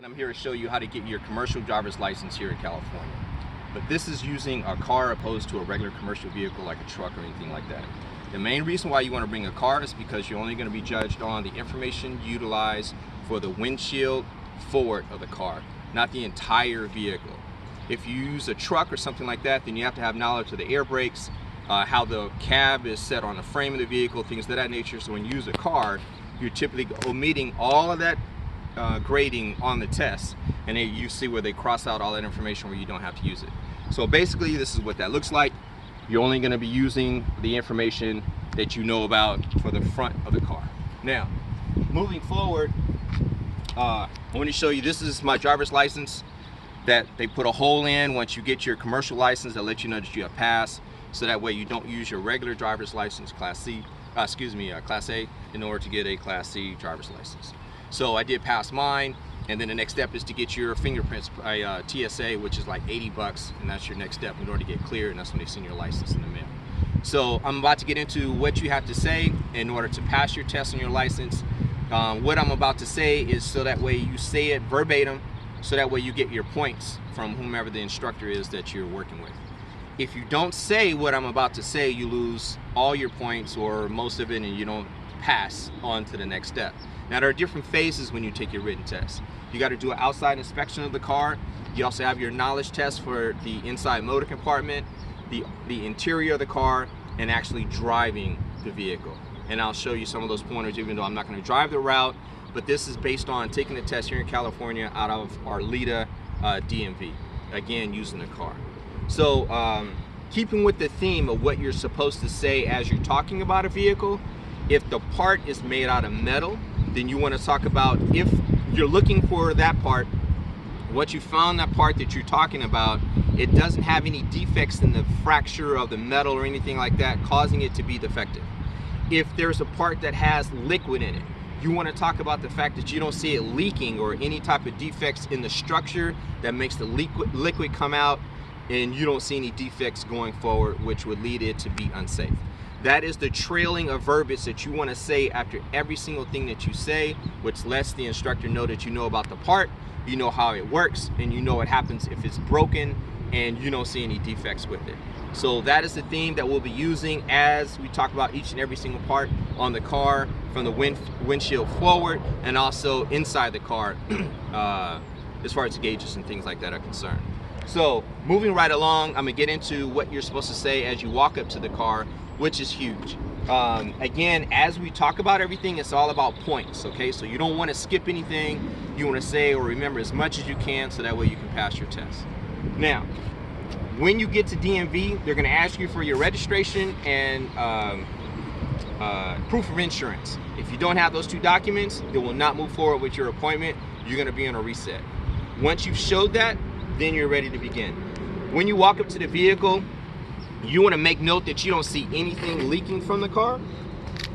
And I'm here to show you how to get your commercial driver's license here in California. But this is using a car opposed to a regular commercial vehicle like a truck or anything like that. The main reason why you want to bring a car is because you're only going to be judged on the information utilized for the windshield forward of the car, not the entire vehicle. If you use a truck or something like that, then you have to have knowledge of the air brakes, how the cab is set on the frame of the vehicle, things of that nature. So when you use a car, you're typically omitting all of that grading on the test, and then you see where they cross out all that information where you don't have to use it. So basically this is what that looks like. You're only going to be using the information that you know about for the front of the car. Now moving forward, I want to show you, this is my driver's license that they put a hole in once you get your commercial license that lets you know that you have passed, so that way you don't use your regular driver's license, Class A, in order to get a Class C driver's license. So I did pass mine, and then the next step is to get your fingerprints by TSA, which is like 80 bucks, and that's your next step in order to get cleared, and that's when they send your license in the mail. So I'm about to get into what you have to say in order to pass your test on your license. What I'm about to say is so that way you say it verbatim, so that way you get your points from whomever the instructor is that you're working with. If you don't say what I'm about to say, you lose all your points or most of it, and you don't pass on to the next step. Now there are different phases when you take your written test. You got to do an outside inspection of the car. You also have your knowledge test for the inside motor compartment, the interior of the car, and actually driving the vehicle. And I'll show you some of those pointers, even though I'm not going to drive the route, but this is based on taking the test here in California out of our DMV, again using the car. So keeping with the theme of what you're supposed to say as you're talking about a vehicle, if the part is made out of metal, then you want to talk about, if you're looking for that part, what you found that part that you're talking about, it doesn't have any defects in the fracture of the metal or anything like that causing it to be defective. If there's a part that has liquid in it, you want to talk about the fact that you don't see it leaking or any type of defects in the structure that makes the liquid come out, and you don't see any defects going forward which would lead it to be unsafe. That is the trailing of verbiage that you want to say after every single thing that you say, which lets the instructor know that you know about the part, you know how it works, and you know what happens if it's broken, and you don't see any defects with it. So that is the theme that we'll be using as we talk about each and every single part on the car, from the windshield forward and also inside the car as far as gauges and things like that are concerned. So moving right along, I'm gonna get into what you're supposed to say as you walk up to the car, which is huge. Again, as we talk about everything, it's all about points, okay? So you don't want to skip anything. You want to say or remember as much as you can, so that way you can pass your test. Now, when you get to DMV, they're going to ask you for your registration and proof of insurance. If you don't have those two documents, they will not move forward with your appointment. You're going to be on a reset. Once you've showed that, then you're ready to begin. When you walk up to the vehicle, you want to make note that you don't see anything leaking from the car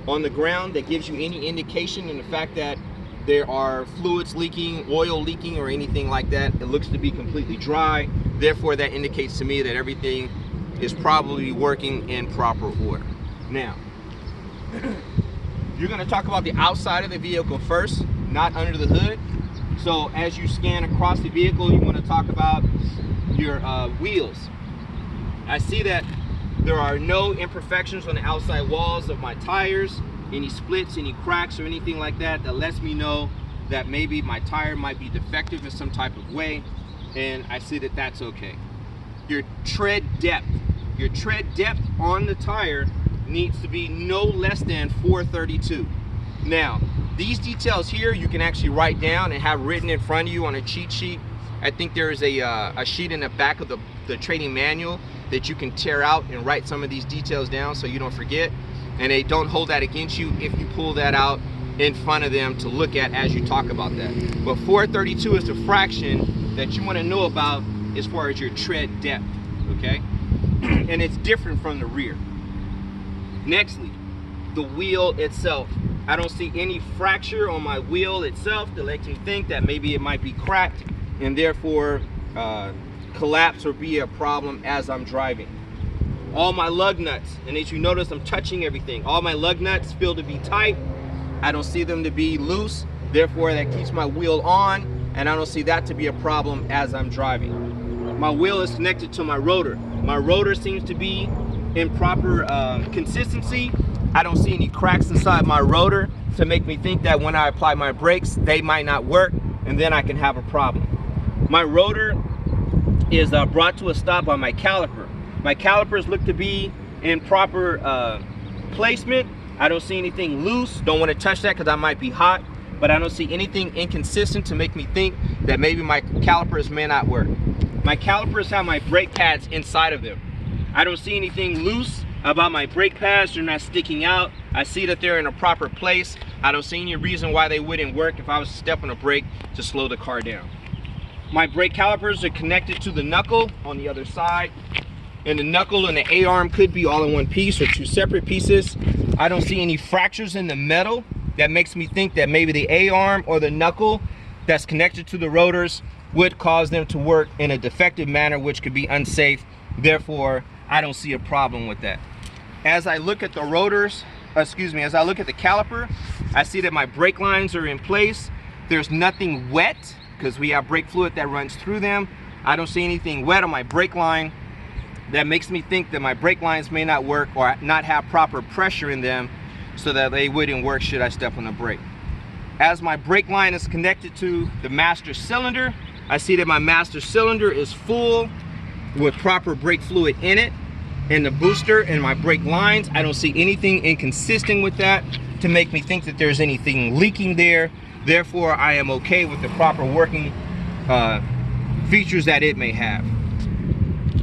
on the ground that gives you any indication in the fact that there are fluids leaking, oil leaking, or anything like that. It looks to be completely dry. Therefore, that indicates to me that everything is probably working in proper order. Now, you're going to talk about the outside of the vehicle first, not under the hood. So as you scan across the vehicle, you want to talk about your wheels. I see that there are no imperfections on the outside walls of my tires, any splits, any cracks, or anything like that. That lets me know that maybe my tire might be defective in some type of way, and I see that that's okay. Your tread depth on the tire needs to be no less than 432. Now, these details here you can actually write down and have written in front of you on a cheat sheet. I think there is a sheet in the back of the training manual that you can tear out and write some of these details down so you don't forget, and they don't hold that against you if you pull that out in front of them to look at as you talk about that. But 432 is the fraction that you want to know about as far as your tread depth, okay? And it's different from the rear. Nextly, the wheel itself. I don't see any fracture on my wheel itself that lets me think that maybe it might be cracked and therefore collapse or be a problem as I'm driving. All my lug nuts, and as you notice, I'm touching everything. All my lug nuts feel to be tight. I don't see them to be loose. Therefore, that keeps my wheel on and I don't see that to be a problem as I'm driving. My wheel is connected to my rotor. My rotor seems to be in proper consistency. I don't see any cracks inside my rotor to make me think that when I apply my brakes, they might not work, and then I can have a problem. My rotor is brought to a stop by my caliper. My calipers look to be in proper placement. I don't see anything loose. Don't want to touch that because I might be hot, but I don't see anything inconsistent to make me think that maybe my calipers may not work. My calipers have my brake pads inside of them. I don't see anything loose about my brake pads. They're not sticking out. I see that they're in a proper place. I don't see any reason why they wouldn't work if I was to step on a brake to slow the car down. My brake calipers are connected to the knuckle on the other side, and the knuckle and the A-arm could be all in one piece or two separate pieces. I don't see any fractures in the metal that makes me think that maybe the A-arm or the knuckle that's connected to the rotors would cause them to work in a defective manner, which could be unsafe. Therefore, I don't see a problem with that. As I look at the rotors, as I look at the caliper, I see that my brake lines are in place. There's nothing wet because we have brake fluid that runs through them. I don't see anything wet on my brake line that makes me think that my brake lines may not work or not have proper pressure in them so that they wouldn't work should I step on the brake. As my brake line is connected to the master cylinder, I see that my master cylinder is full with proper brake fluid in it, and the booster and my brake lines, I don't see anything inconsistent with that to make me think that there's anything leaking there. Therefore, I am okay with the proper working features that it may have.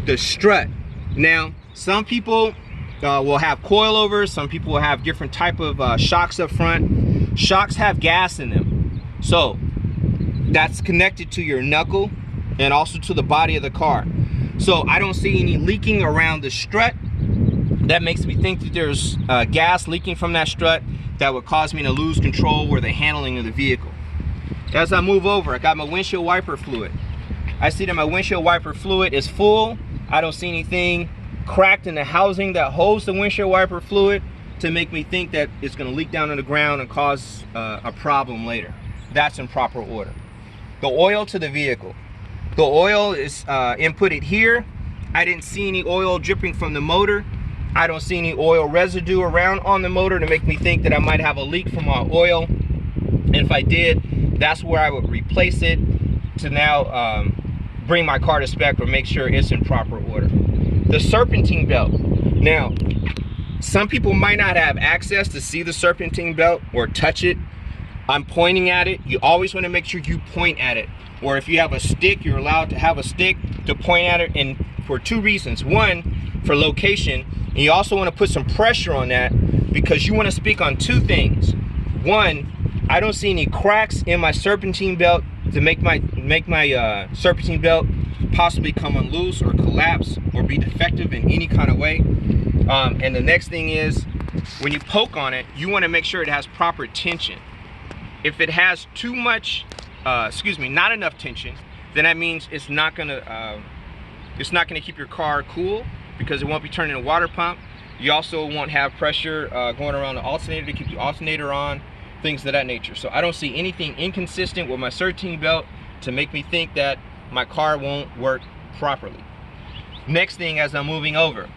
The strut. Now, some people will have coilovers, some people will have different type of shocks up front. Shocks have gas in them. So that's connected to your knuckle and also to the body of the car. So I don't see any leaking around the strut. That makes me think that there's gas leaking from that strut that would cause me to lose control or the handling of the vehicle. As I move over, I got my windshield wiper fluid. I see that my windshield wiper fluid is full. I don't see anything cracked in the housing that holds the windshield wiper fluid to make me think that it's going to leak down on the ground and cause a problem later. That's in proper order. The oil to the vehicle. The oil is inputted here. I didn't see any oil dripping from the motor. I don't see any oil residue around on the motor to make me think that I might have a leak from my oil. And if I did, that's where I would replace it to now bring my car to spec or make sure it's in proper order. The serpentine belt. Now, some people might not have access to see the serpentine belt or touch it. I'm pointing at it. You always want to make sure you point at it. Or if you have a stick, you're allowed to have a stick to point at it, and for two reasons. One, for location, and you also want to put some pressure on that because you want to speak on two things. One, I don't see any cracks in my serpentine belt to make my serpentine belt possibly come unloose or collapse or be defective in any kind of way. And the next thing is, when you poke on it, you want to make sure it has proper tension. If it has too much, not enough tension, then that means it's not gonna keep your car cool because it won't be turning a water pump. You also won't have pressure going around the alternator to keep the alternator on, things of that nature. So I don't see anything inconsistent with my serpentine belt to make me think that my car won't work properly. Next thing, as I'm moving over,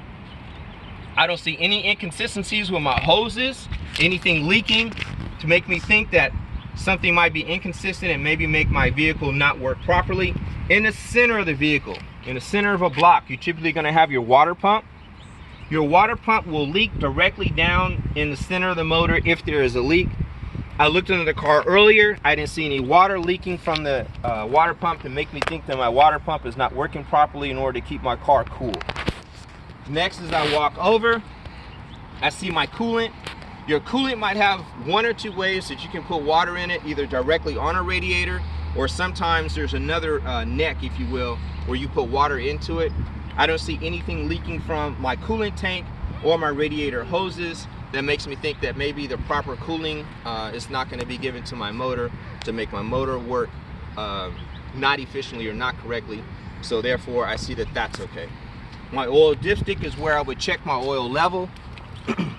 I don't see any inconsistencies with my hoses, anything leaking to make me think that something might be inconsistent and maybe make my vehicle not work properly. In the center of the vehicle, in the center of a block, you're typically going to have your water pump. Your water pump will leak directly down in the center of the motor if there is a leak. I looked under the car earlier. I didn't see any water leaking from the water pump to make me think that my water pump is not working properly in order to keep my car cool. Next, as I walk over, I see my coolant. Your coolant might have one or two ways that you can put water in it, either directly on a radiator, or sometimes there's another neck, if you will, where you put water into it. I don't see anything leaking from my coolant tank or my radiator hoses that makes me think that maybe the proper cooling is not going to be given to my motor to make my motor work not efficiently or not correctly. So therefore, I see that that's okay. My oil dipstick is where I would check my oil level.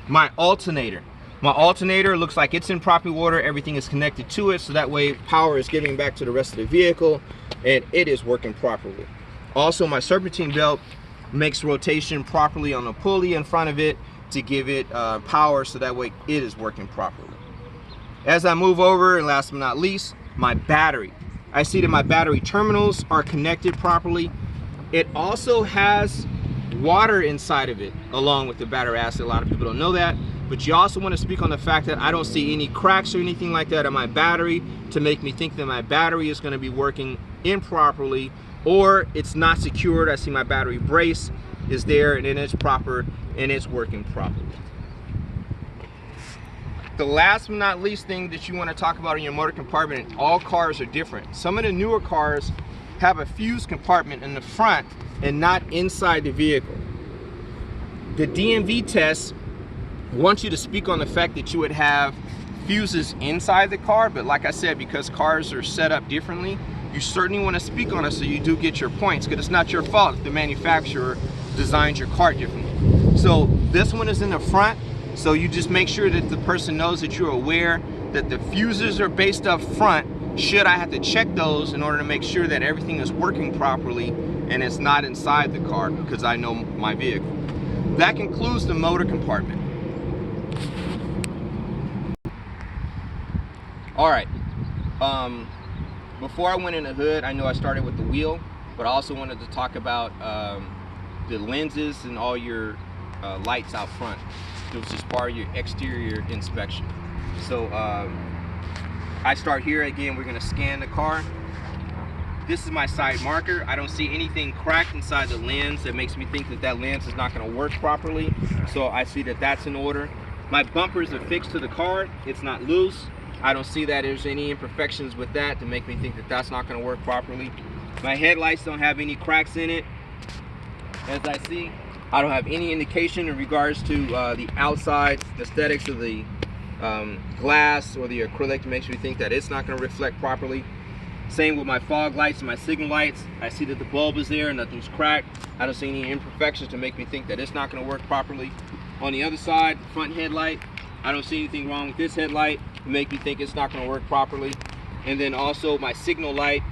My alternator. My alternator looks like it's in proper order. Everything is connected to it, so that way power is getting back to the rest of the vehicle and it is working properly. Also, my serpentine belt makes rotation properly on the pulley in front of it to give it power, so that way it is working properly. As I move over, and last but not least, my battery. I see that my battery terminals are connected properly. It also has water inside of it along with the battery acid. A lot of people don't know that, but you also want to speak on the fact that I don't see any cracks or anything like that on my battery to make me think that my battery is going to be working improperly or it's not secured. I see my battery brace is there and it's proper and it's working properly. The last but not least thing that you want to talk about in your motor compartment, all cars are different. Some of the newer cars have a fuse compartment in the front and not inside the vehicle. The DMV test wants you to speak on the fact that you would have fuses inside the car, but like I said, because cars are set up differently, you certainly want to speak on it so you do get your points, because it's not your fault if the manufacturer designs your car differently. So this one is in the front, so you just make sure that the person knows that you're aware that the fuses are based up front. Should I have to check those in order to make sure that everything is working properly and it's not inside the car, because I know my vehicle. That concludes the motor compartment. All right, before I went in the hood, I know I started with the wheel, but I also wanted to talk about the lenses and all your lights out front, which is part of your exterior inspection. So I start here again. We're going to scan the car. This is my side marker. I don't see anything cracked inside the lens that makes me think that that lens is not going to work properly, so I see that that's in order. My bumpers are fixed to the car. It's not loose. I don't see that there's any imperfections with that to make me think that that's not going to work properly. My headlights don't have any cracks in it. As I see, I don't have any indication in regards to the outside aesthetics of the glass or the acrylic that makes me think that it's not going to reflect properly. Same with my fog lights and my signal lights. I see that the bulb is there, nothing's cracked. I don't see any imperfections to make me think that it's not going to work properly. On the other side, front headlight, I don't see anything wrong with this headlight to make me think it's not going to work properly. And then also my signal light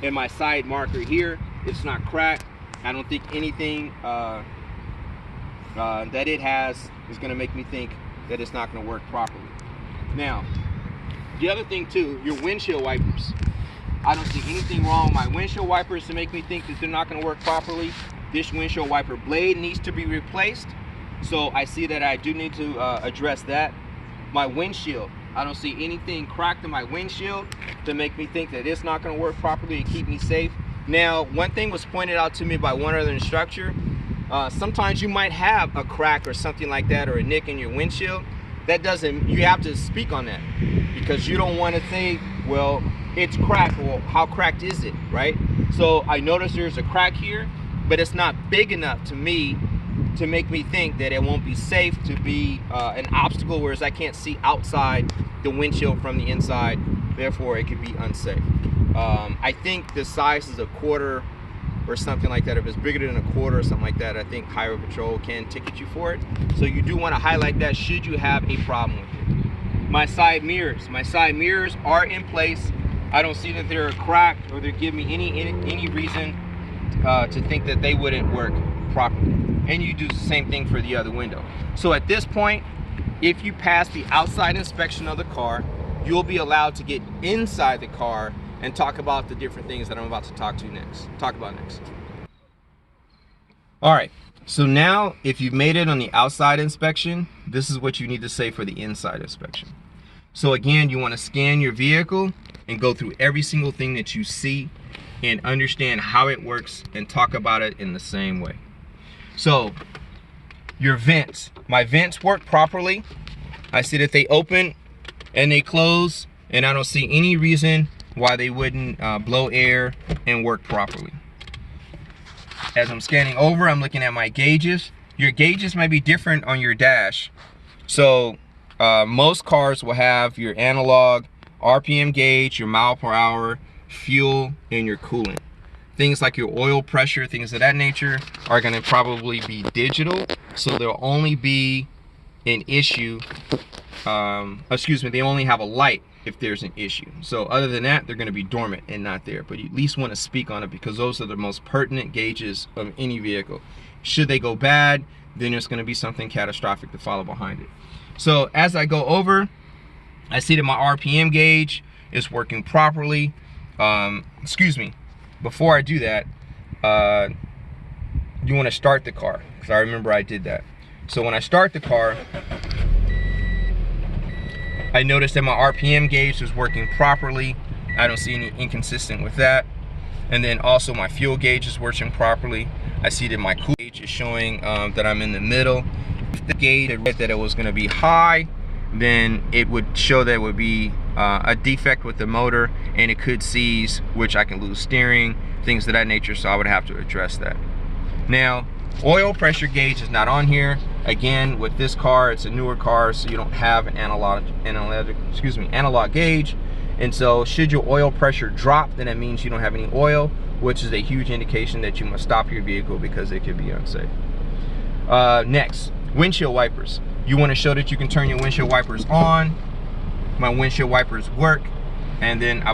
and my side marker here, it's not cracked. I don't think anything that it has is going to make me think that it's not going to work properly. Now, the other thing too, your windshield wipers. I don't see anything wrong with my windshield wipers to make me think that they're not going to work properly. This windshield wiper blade needs to be replaced, so I see that I do need to address that. My windshield, I don't see anything cracked in my windshield to make me think that it's not going to work properly and keep me safe. Now, one thing was pointed out to me by one other instructor. Sometimes you might have a crack or something like that, or a nick in your windshield. That doesn't, you have to speak on that, because you don't want to say, well, it's cracked. Well, how cracked is it, right? So I noticed there's a crack here, but it's not big enough to me to make me think that it won't be safe to be an obstacle, whereas I can't see outside the windshield from the inside, therefore it could be unsafe. I think the size is a quarter or something like that. If it's bigger than a quarter or something like that, I think Highway Patrol can ticket you for it. So you do want to highlight that should you have a problem with it. My side mirrors are in place. I don't see that they're cracked or they're giving me any reason to think that they wouldn't work properly. And you do the same thing for the other window. So at this point, if you pass the outside inspection of the car, you'll be allowed to get inside the car and talk about the different things that I'm about to talk about next. All right, so now if you've made it on the outside inspection, this is what you need to say for the inside inspection. So again, you want to scan your vehicle and go through every single thing that you see and understand how it works and talk about it in the same way. So your vents, my vents work properly. I see that they open and they close, and I don't see any reason why they wouldn't blow air and work properly. As I'm scanning over, I'm looking at my gauges. Your gauges might be different on your dash. So most cars will have your analog RPM gauge, your mile per hour, fuel, and your coolant. Things like your oil pressure, things of that nature, are going to probably be digital, so they'll only be an issue. Excuse me, they only have a light if there's an issue. So other than that, they're going to be dormant and not there. But you at least want to speak on it, because those are the most pertinent gauges of any vehicle. Should they go bad, then there's going to be something catastrophic to follow behind it. So as I go over, I see that my RPM gauge is working properly. Excuse me, before I do that, you want to start the car, because I remember I did that. So when I start the car, I noticed that my RPM gauge was working properly. I don't see any inconsistent with that. And then also my fuel gauge is working properly. I see that my cool gauge is showing that I'm in the middle. If the gauge read that it was going to be high, then it would show that it would be a defect with the motor, and it could seize, which I can lose steering, things of that nature, so I would have to address that. Now, oil pressure gauge is not on here. Again, with this car, it's a newer car, so you don't have an analog gauge. And so should your oil pressure drop, then that means you don't have any oil, which is a huge indication that you must stop your vehicle because it could be unsafe. Next, windshield wipers. You want to show that you can turn your windshield wipers on. My windshield wipers work, and then I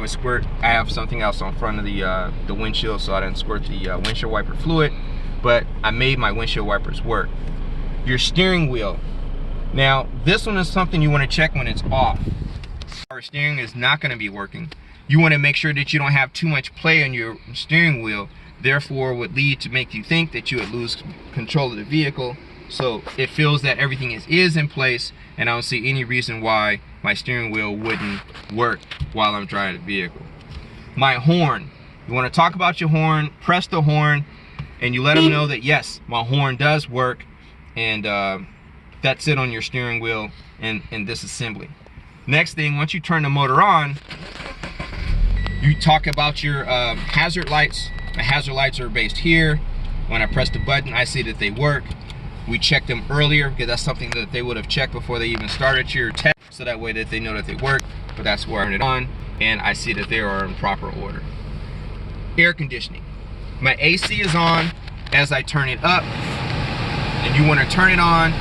have something else on front of the windshield, so I didn't squirt the windshield wiper fluid, but I made my windshield wipers work. Your steering wheel. Now, this one is something you want to check when it's off. Our steering is not going to be working. You want to make sure that you don't have too much play on your steering wheel, therefore would lead to make you think that you would lose control of the vehicle. So it feels that everything is in place, and I don't see any reason why my steering wheel wouldn't work while I'm driving the vehicle. My horn. You want to talk about your horn, press the horn, and you let them know that yes, my horn does work, and that's it on your steering wheel and this assembly. Next thing, once you turn the motor on, you talk about your hazard lights. The hazard lights are based here. When I press the button, I see that they work. We checked them earlier because that's something that they would have checked before they even started your test, so that way that they know that they work. But that's where I turn it on, and I see that they are in proper order. Air conditioning. My AC is on as I turn it up, and you want to turn it on.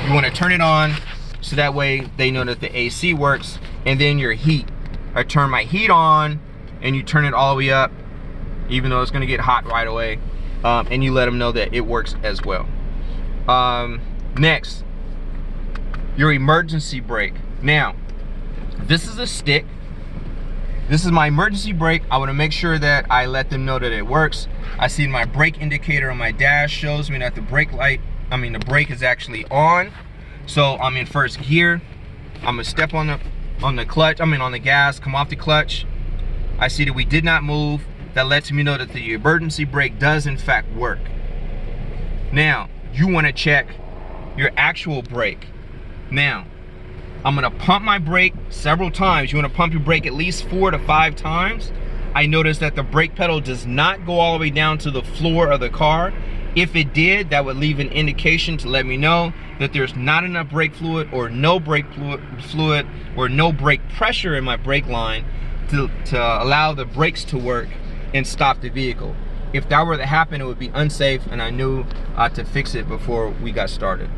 You want to turn it on so that way they know that the AC works. And then your heat. I turn my heat on, and you turn it all the way up, even though it's going to get hot right away. And you let them know that it works as well. Next, your emergency brake. Now, this is a stick. This is my emergency brake. I want to make sure that I let them know that it works. I see my brake indicator on my dash shows me that the brake is actually on. So I'm in first gear. I'm gonna step on the clutch. On the gas. Come off the clutch. I see that we did not move. That lets me know that the emergency brake does in fact work. Now, you want to check your actual brake. Now, I'm gonna pump my brake several times. You want to pump your brake at least 4 to 5 times. I noticed that the brake pedal does not go all the way down to the floor of the car. If it did, that would leave an indication to let me know that there's not enough brake fluid or no brake fluid or no brake pressure in my brake line to allow the brakes to work and stop the vehicle. If that were to happen, it would be unsafe, and I knew to fix it before we got started.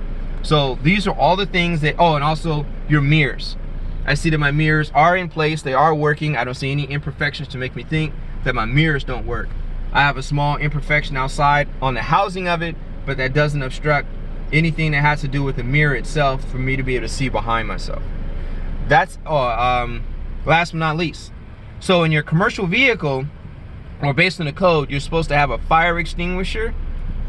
So these are all the things that, oh, and also your mirrors. I see that my mirrors are in place, they are working. I don't see any imperfections to make me think that my mirrors don't work. I have a small imperfection outside on the housing of it, but that doesn't obstruct anything that has to do with the mirror itself for me to be able to see behind myself. That's last but not least. So in your commercial vehicle, or based on the code, you're supposed to have a fire extinguisher,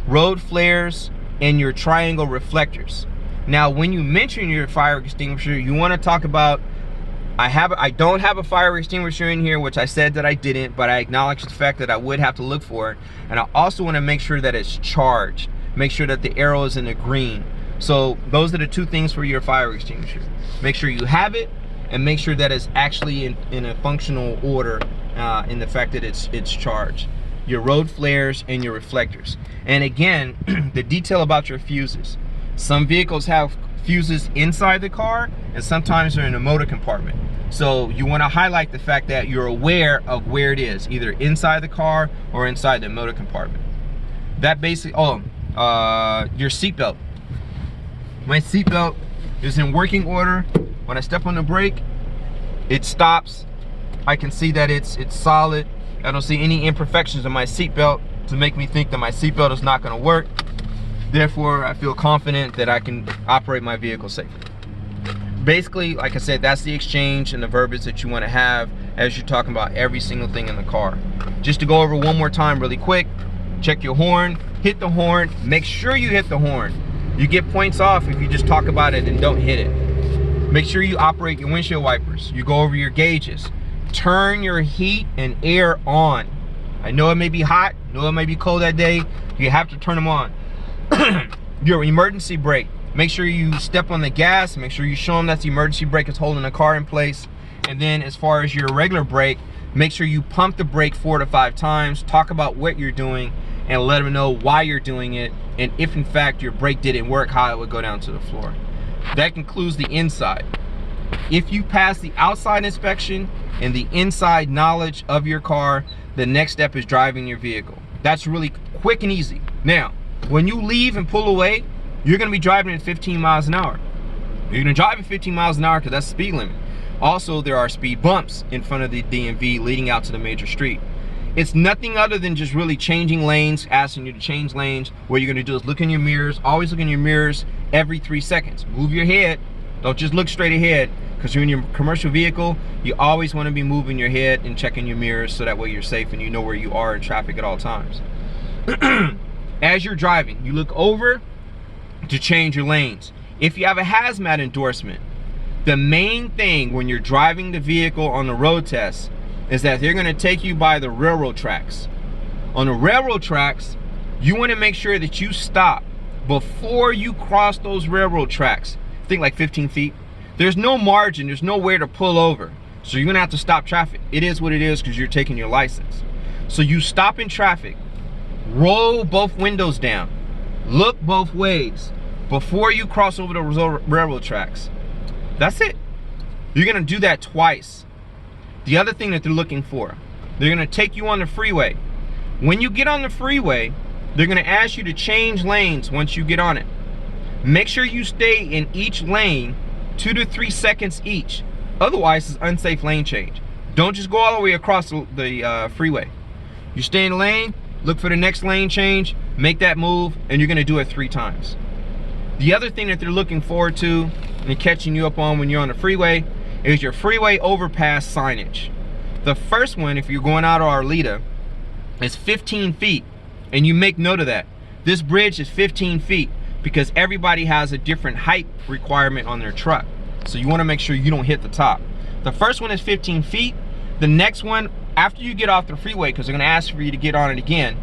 road flares, and your triangle reflectors. Now, when you mention your fire extinguisher, you want to talk about, I don't have a fire extinguisher in here, which I said that I didn't, but I acknowledge the fact that I would have to look for it. And I also want to make sure that it's charged. Make sure that the arrow is in the green. So those are the 2 things for your fire extinguisher. Make sure you have it, and make sure that it's actually in a functional order, in the fact that it's charged. Your road flares and your reflectors. And again, the detail about your fuses. Some vehicles have fuses inside the car, and sometimes they're in the motor compartment. So you want to highlight the fact that you're aware of where it is, either inside the car or inside the motor compartment. That basically, your seatbelt. My seatbelt is in working order. When I step on the brake, it stops. I can see that it's solid. I don't see any imperfections in my seatbelt to make me think that my seatbelt is not going to work. Therefore, I feel confident that I can operate my vehicle safely. Basically, like I said, that's the exchange and the verbiage that you want to have as you're talking about every single thing in the car. Just to go over one more time really quick, check your horn, hit the horn, make sure you hit the horn. You get points off if you just talk about it and don't hit it. Make sure you operate your windshield wipers. You go over your gauges. Turn your heat and air on. I know it may be hot, I know it may be cold that day. You have to turn them on. Your emergency brake. Make sure you step on the gas. Make sure you show them that the emergency brake is holding the car in place. And then as far as your regular brake, make sure you pump the brake 4 to 5 times. Talk about what you're doing and let them know why you're doing it. And if in fact your brake didn't work, how it would go down to the floor. That concludes the inside. If you pass the outside inspection and the inside knowledge of your car, the next step is driving your vehicle. That's really quick and easy. Now, when you leave and pull away, you're gonna be driving at 15 miles an hour. You're gonna drive at 15 miles an hour because that's the speed limit. Also, there are speed bumps in front of the DMV leading out to the major street. It's nothing other than just really changing lanes, asking you to change lanes. What you're gonna do is look in your mirrors, always look in your mirrors every 3 seconds. Move your head, don't just look straight ahead, because you're in your commercial vehicle, you always wanna be moving your head and checking your mirrors so that way you're safe and you know where you are in traffic at all times. As you're driving, you look over to change your lanes. If you have a hazmat endorsement, the main thing when you're driving the vehicle on the road test is that they're gonna take you by the railroad tracks. On the railroad tracks, you wanna make sure that you stop before you cross those railroad tracks. Think like 15 feet. There's no margin, there's nowhere to pull over. So you're gonna have to stop traffic. It is what it is because you're taking your license. So you stop in traffic, roll both windows down, look both ways before you cross over the railroad tracks. That's it. You're gonna do that twice. The other thing that they're looking for, they're gonna take you on the freeway. When you get on the freeway, they're gonna ask you to change lanes once you get on it. Make sure you stay in each lane 2 to 3 seconds each. Otherwise, it's unsafe lane change. Don't just go all the way across the freeway. You stay in lane, look for the next lane change, make that move, and you're gonna do it 3 times. The other thing that they're looking forward to and catching you up on when you're on the freeway is your freeway overpass signage. The first one, if you're going out of Arleta, is 15 feet, and you make note of that. This bridge is 15 feet because everybody has a different height requirement on their truck. So you wanna make sure you don't hit the top. The first one is 15 feet. The next one, after you get off the freeway, because they're gonna ask for you to get on it again,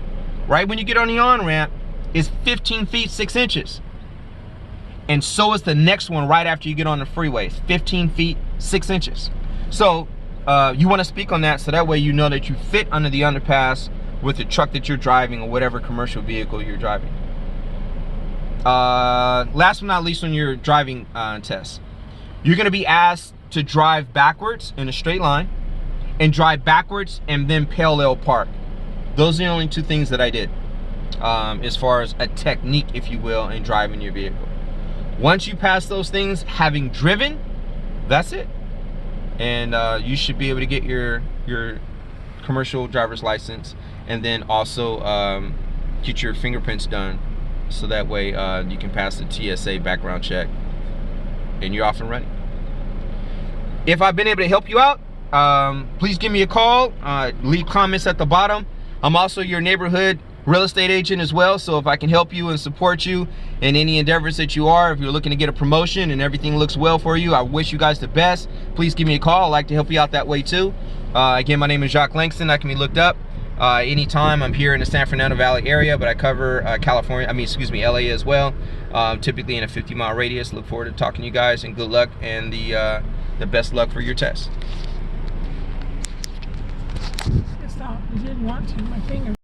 right when you get on the on-ramp, is 15 feet 6 inches. And so is the next one right after you get on the freeway. It's 15 feet 6 inches. So you wanna speak on that so that way you know that you fit under the underpass with the truck that you're driving or whatever commercial vehicle you're driving. Last but not least on your driving test, you're gonna be asked to drive backwards in a straight line and drive backwards and then parallel park. Those are the only 2 things that I did as far as a technique, if you will, in driving your vehicle. Once you pass those things, having driven, that's it. And you should be able to get your commercial driver's license and then also get your fingerprints done so that way you can pass the TSA background check and you're off and running. If I've been able to help you out, please give me a call, leave comments at the bottom. I'm also your neighborhood real estate agent as well, so if I can help you and support you in any endeavors that you are, if you're looking to get a promotion and everything looks well for you, I wish you guys the best. Please give me a call. I'd like to help you out that way too. Again, my name is Jacques Langston. I can be looked up anytime. I'm here in the San Fernando Valley area, but I cover LA as well, typically in a 50-mile radius. Look forward to talking to you guys, and good luck and the best luck for your test. Stop. I didn't want to. My finger.